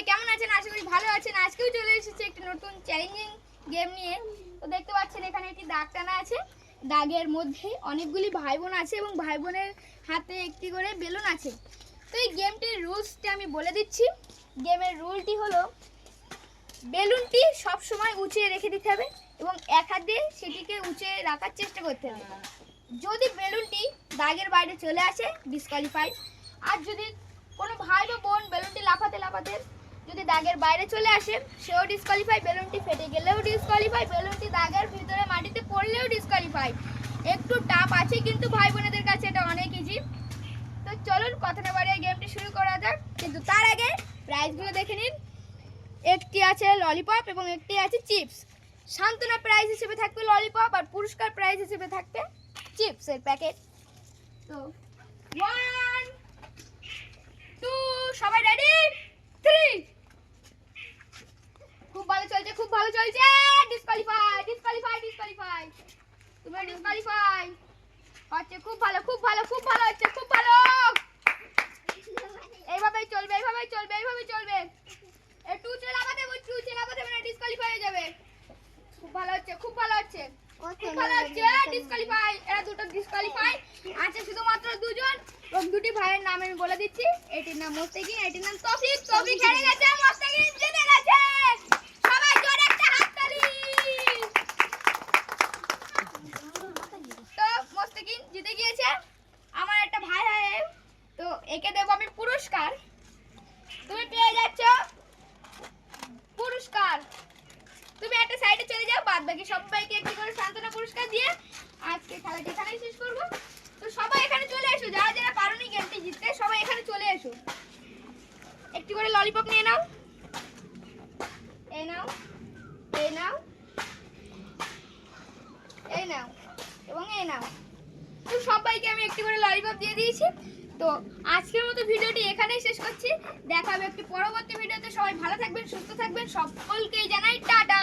সবাই কেমন আছেন? আশা করি ভালো আছেন। আজকেও চলে এসেছি একটি নতুন চ্যালেঞ্জিং গেম নিয়ে। তো দেখতে পাচ্ছেন এখানে একটি দাগ টানা আছে, দাগের মধ্যে অনেকগুলি ভাই বোন আছে এবং ভাই বোনের হাতে একটি করে বেলুন আছে। তো এই গেমটির রুলসটা আমি বলে দিচ্ছি। গেমের রুলটি হলো বেলুনটি সব সময় উঁচিয়ে রেখে দিতে হবে এবং এক হাত দিয়ে সেটিকে উঁচিয়ে রাখার চেষ্টা করতে হবে। যদি বেলুনটি দাগের বাইরে চলে আসে ডিসকোয়ালিফাইড, আর যদি কোনো ভাই বা বোন বেলুনটি লাফাতে লাফাতে যদি দাগের বাইরে চলে আসে সেও ডিসকোয়ালিফাই, বেলুনটি ফেটে গেলেও ডিসকোয়ালিফাই, বেলুনটি দাগের ভিতরে মাটিতে পড়লেও ডিসকোয়ালিফাই। একটু টাফ আছে কিন্তু ভাই বোনেদের কাছে এটা অনেক ইজি। তো চলুন কথা না বাড়িয়ে গেমটি শুরু করা যাক, কিন্তু তার আগে প্রাইজগুলো দেখে নিন। একটি আছে ললিপপ এবং একটি আছে চিপস। সান্ত্বনা প্রাইজ হিসেবে থাকবে ললিপপ আর পুরস্কার প্রাইজ হিসেবে থাকবে চিপসের প্যাকেট। তো 1 2 সবাই রেডি? 3 খুব ভালো চলছে, খুব ভালো চলছে। ডিসকোয়ালিফাই ডিসকোয়ালিফাই ডিসকোয়ালিফাই, তুমি ডিসকোয়ালিফাই হচ্ছে। খুব ভালো খুব ভালো খুব ভালো হচ্ছে, খুব ভালো। এইভাবেই চলবে এইভাবেই চলবে এইভাবেই চলবে। একটু উঁচু লাগাতে মানে ডিসকোয়ালিফাই হয়ে যাবে। খুব ভালো হচ্ছে খুব ভালো হচ্ছে খুব ভালো হচ্ছে। ডিসকোয়ালিফাই, এরা দুটো ডিসকোয়ালিফাই আছে, শুধুমাত্র দুজন। এবং দুটি ভাইয়ের নাম আমি বলে দিচ্ছি। এটির নাম মোস্তাকিন, এটির নাম তৌফিক। তৌফিক হেরে গেছে, মোস্তাকিন জিতে গেছে। সবাই জোরে একটা হাততালি। তো মোস্তাকিন জিতে গিয়েছে। আমার একটা ভাই হয়, তো একে দেব আমি পুরস্কার। তুমি পেয়ে যাচ্ছ পুরস্কার। তুমি একটা সাইডে চলে যাও, বাদ বাকি সবাইকে একটি করে সান্ত্বনা পুরস্কার দিয়ে আজকে খেলাটি এখানেই শেষ করব। তো সবাই এখানে চলে এসো, যারা যারা পারোনি গেমটি জিততে সবাই এখানে চলে এসো। একটি করে ললিপপ নিয়ে নাও, এই নাও এই নাও এই নাও এবং এই নাও। তো সবাইকে আমি একটি করে ললিপপ দিয়ে দিয়েছি। তো আজকের মতো ভিডিওটি এখানেই শেষ করছি। দেখা হবে একটি পরবর্তী ভিডিওতে। সবাই ভালো থাকবেন, সুস্থ থাকবেন, সকলকেই জানাই টাটা।